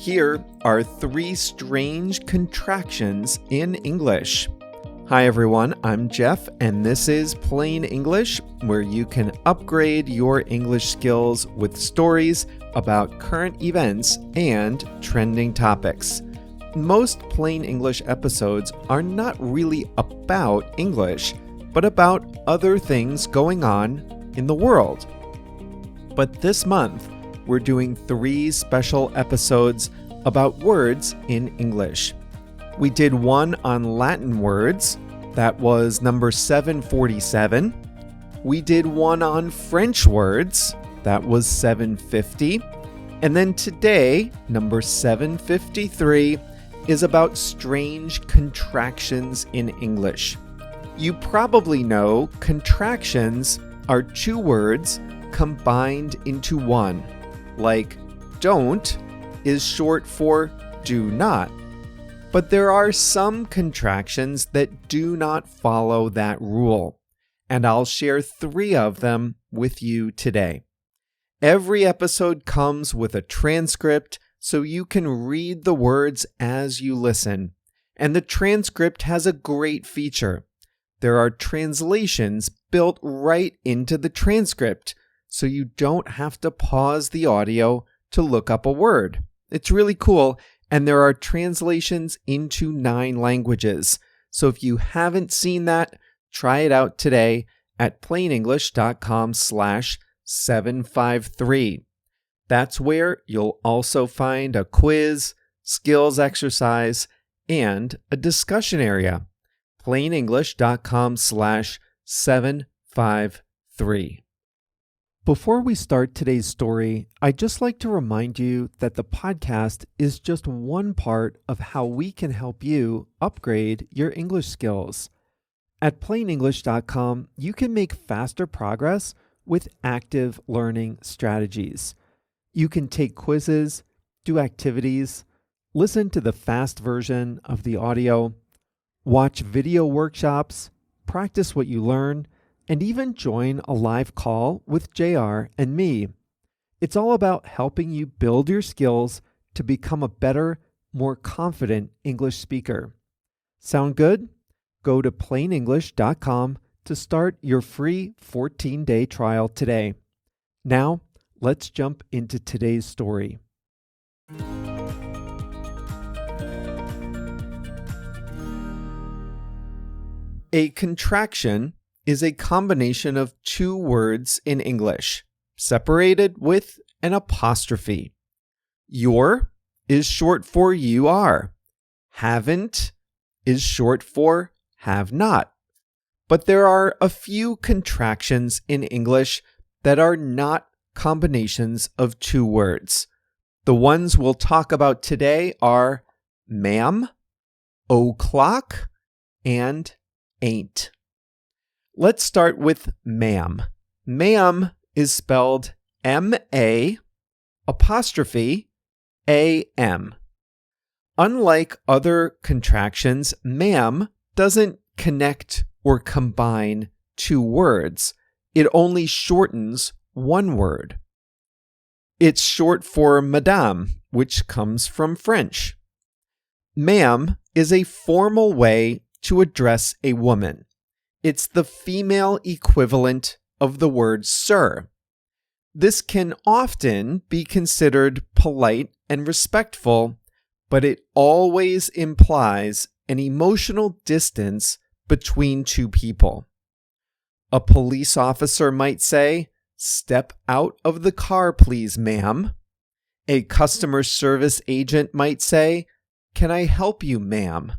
Here are 3 strange contractions in English. Hi everyone, I'm Jeff, and this is Plain English, where you can upgrade your English skills with stories about current events and trending topics. Most Plain English episodes are not really about English, but about other things going on in the world. But this month, we're doing 3 special episodes about words in English. We did one on Latin words, that was number 747. We did one on French words, that was 750. And then today, number 753, is about strange contractions in English. You probably know contractions are 2 words combined into one, like don't is short for do not. But there are some contractions that do not follow that rule, and I'll share 3 of them with you today. Every episode comes with a transcript so you can read the words as you listen, and the transcript has a great feature. There are translations built right into the transcript, so you don't have to pause the audio to look up a word. It's really cool. And there are translations into 9 languages. So if you haven't seen that, try it out today at plainenglish.com/753. That's where you'll also find a quiz, skills exercise, and a discussion area. plainenglish.com/753. Before we start today's story, I'd just like to remind you that the podcast is just one part of how we can help you upgrade your English skills. At plainenglish.com, you can make faster progress with active learning strategies. You can take quizzes, do activities, listen to the fast version of the audio, watch video workshops, practice what you learn, and even join a live call with JR and me. It's all about helping you build your skills to become a better, more confident English speaker. Sound good? Go to plainenglish.com to start your free 14-day trial today. Now, let's jump into today's story. A contraction is a combination of 2 words in English, separated with an apostrophe. Your is short for you are. Haven't is short for have not. But there are a few contractions in English that are not combinations of 2 words. The ones we'll talk about today are ma'am, o'clock, and ain't. Let's start with ma'am. Ma'am is spelled M-A apostrophe A-M. Unlike other contractions, ma'am doesn't connect or combine 2 words. It only shortens 1 word. It's short for madame, which comes from French. Ma'am is a formal way to address a woman. It's the female equivalent of the word sir. This can often be considered polite and respectful, but it always implies an emotional distance between 2 people. A police officer might say, "Step out of the car, please, ma'am." A customer service agent might say, "Can I help you, ma'am?"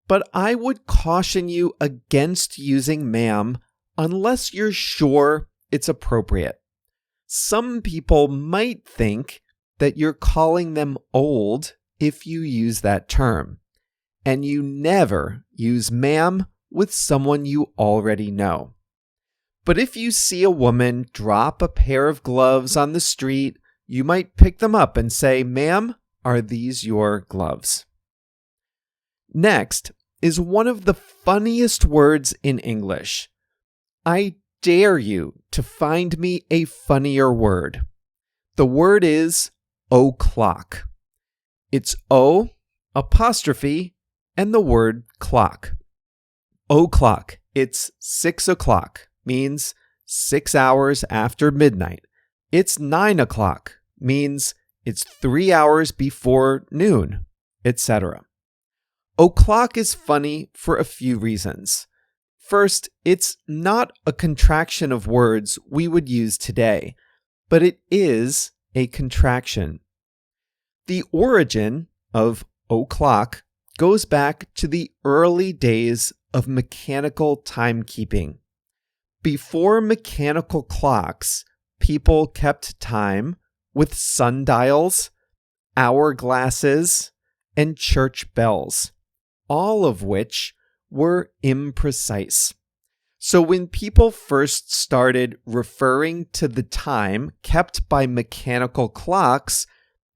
But I would caution you against using ma'am unless you're sure it's appropriate. Some people might think that you're calling them old if you use that term, and you never use ma'am with someone you already know. But if you see a woman drop a pair of gloves on the street, you might pick them up and say, "Ma'am, are these your gloves?" Next is one of the funniest words in English. I dare you to find me a funnier word. The word is o'clock. It's O, apostrophe, and the word clock. O'clock, it's 6 o'clock, means 6 hours after midnight. It's 9 o'clock, means it's 3 hours before noon, etc. O'clock is funny for a few reasons. First, it's not a contraction of words we would use today, but it is a contraction. The origin of o'clock goes back to the early days of mechanical timekeeping. Before mechanical clocks, people kept time with sundials, hourglasses, and church bells, all of which were imprecise. So when people first started referring to the time kept by mechanical clocks,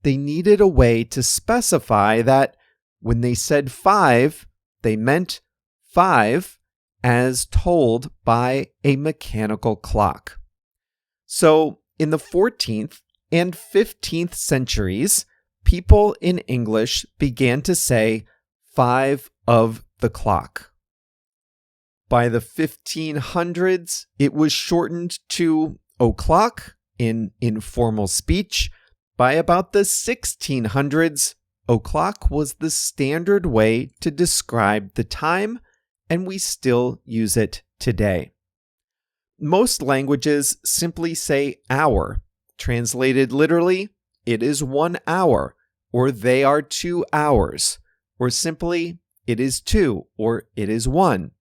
they needed a way to specify that when they said 5, they meant 5 as told by a mechanical clock. So in the 14th and 15th centuries, people in English began to say 5 of the clock. By the 1500s, it was shortened to o'clock in informal speech. By about the 1600s, o'clock was the standard way to describe the time, and we still use it today. Most languages simply say hour. Translated literally, it is 1 hour, or they are 2 hours, or simply, it is 2, or it is 1.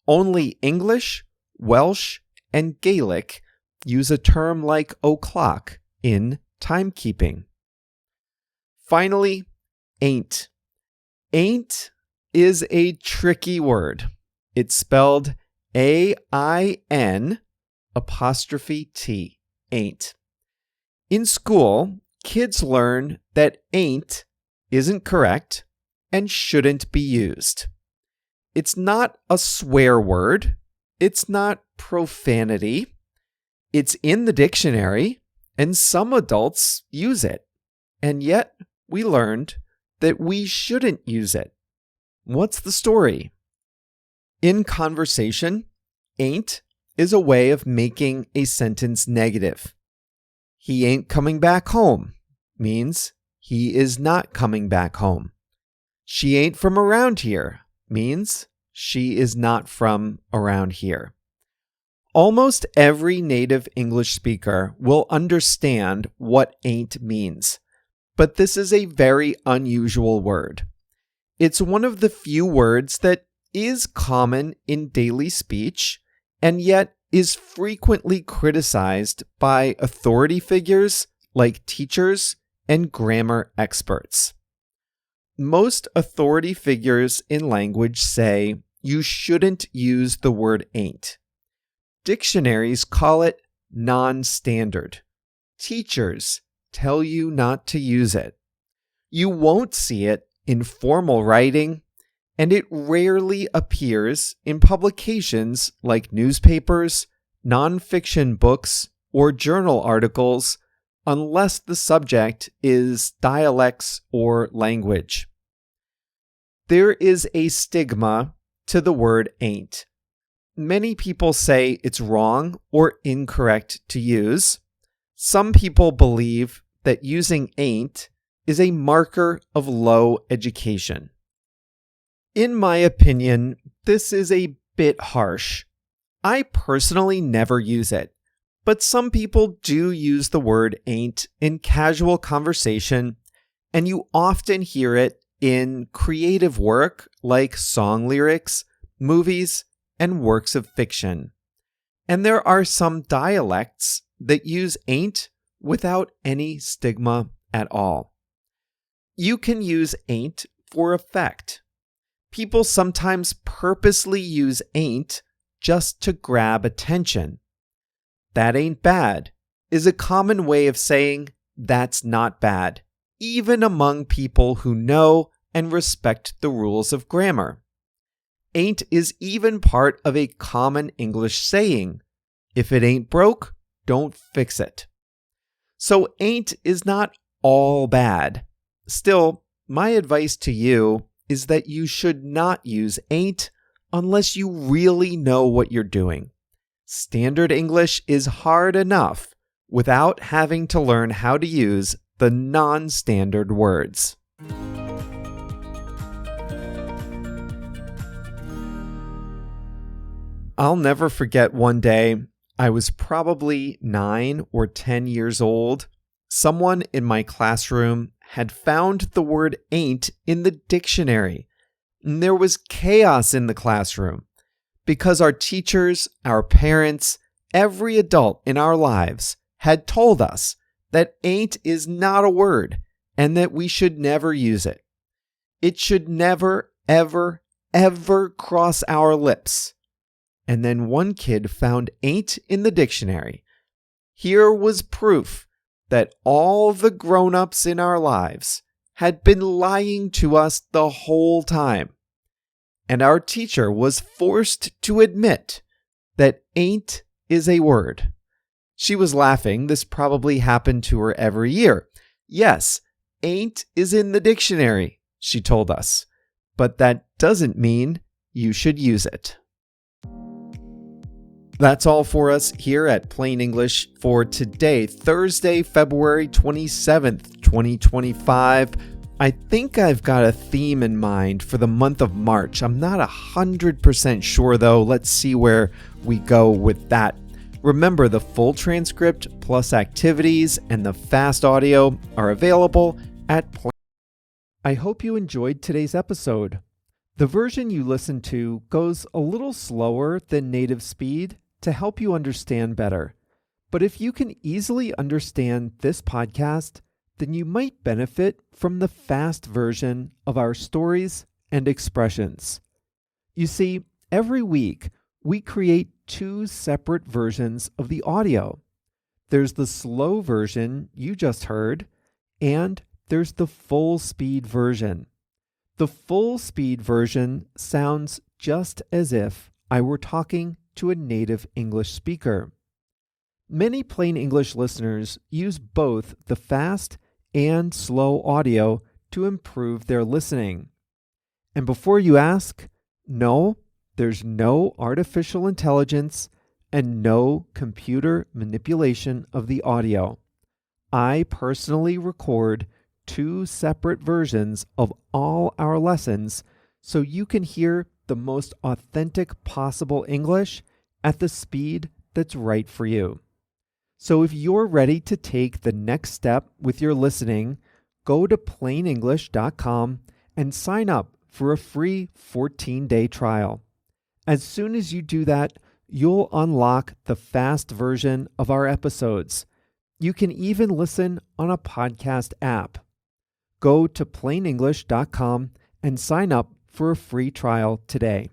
Only English, Welsh, and Gaelic use a term like o'clock in timekeeping. Finally, ain't. Ain't is a tricky word. It's spelled A-I-N apostrophe T, ain't. In school, kids learn that ain't isn't correct and shouldn't be used. It's not a swear word. It's not profanity. It's in the dictionary, and some adults use it. And yet, we learned that we shouldn't use it. What's the story? In conversation, ain't is a way of making a sentence negative. He ain't coming back home means he is not coming back home. She ain't from around here means she is not from around here. Almost every native English speaker will understand what ain't means, but this is a very unusual word. It's one of the few words that is common in daily speech and yet is frequently criticized by authority figures like teachers and grammar experts. Most authority figures in language say you shouldn't use the word ain't. Dictionaries call it non-standard. Teachers tell you not to use it. You won't see it in formal writing, and it rarely appears in publications like newspapers, nonfiction books, or journal articles unless the subject is dialects or language. There is a stigma to the word ain't. Many people say it's wrong or incorrect to use. Some people believe that using ain't is a marker of low education. In my opinion, this is a bit harsh. I personally never use it, but some people do use the word ain't in casual conversation, and you often hear it in creative work like song lyrics, movies, and works of fiction. And there are some dialects that use ain't without any stigma at all. You can use ain't for effect. People sometimes purposely use ain't just to grab attention. That ain't bad is a common way of saying that's not bad, even among people who know and respect the rules of grammar. Ain't is even part of a common English saying, if it ain't broke, don't fix it. So ain't is not all bad. Still, my advice to you is that you should not use ain't unless you really know what you're doing. Standard English is hard enough without having to learn how to use the non-standard words. I'll never forget one day, I was probably 9 or 10 years old. Someone in my classroom had found the word ain't in the dictionary. And there was chaos in the classroom because our teachers, our parents, every adult in our lives had told us that ain't is not a word and that we should never use it. It should never, ever, ever cross our lips. And then one kid found ain't in the dictionary. Here was proof that all the grown-ups in our lives had been lying to us the whole time. And our teacher was forced to admit that ain't is a word. She was laughing. This probably happened to her every year. Yes, ain't is in the dictionary, she told us. But that doesn't mean you should use it. That's all for us here at Plain English for today, Thursday, February 27th, 2025. I think I've got a theme in mind for the month of March. I'm not 100% sure though. Let's see where we go with that. Remember, the full transcript plus activities and the fast audio are available at Plain. I hope you enjoyed today's episode. The version you listen to goes a little slower than native speed to help you understand better. But if you can easily understand this podcast, then you might benefit from the fast version of our stories and expressions. You see, every week we create 2 separate versions of the audio. There's the slow version you just heard, and there's the full speed version. The full speed version sounds just as if I were talking to a native English speaker. Many Plain English listeners use both the fast and slow audio to improve their listening. And before you ask, no, there's no artificial intelligence and no computer manipulation of the audio. I personally record 2 separate versions of all our lessons so you can hear the most authentic possible English at the speed that's right for you. So if you're ready to take the next step with your listening, go to plainenglish.com and sign up for a free 14-day trial. As soon as you do that, you'll unlock the fast version of our episodes. You can even listen on a podcast app. Go to plainenglish.com and sign up for a free trial today.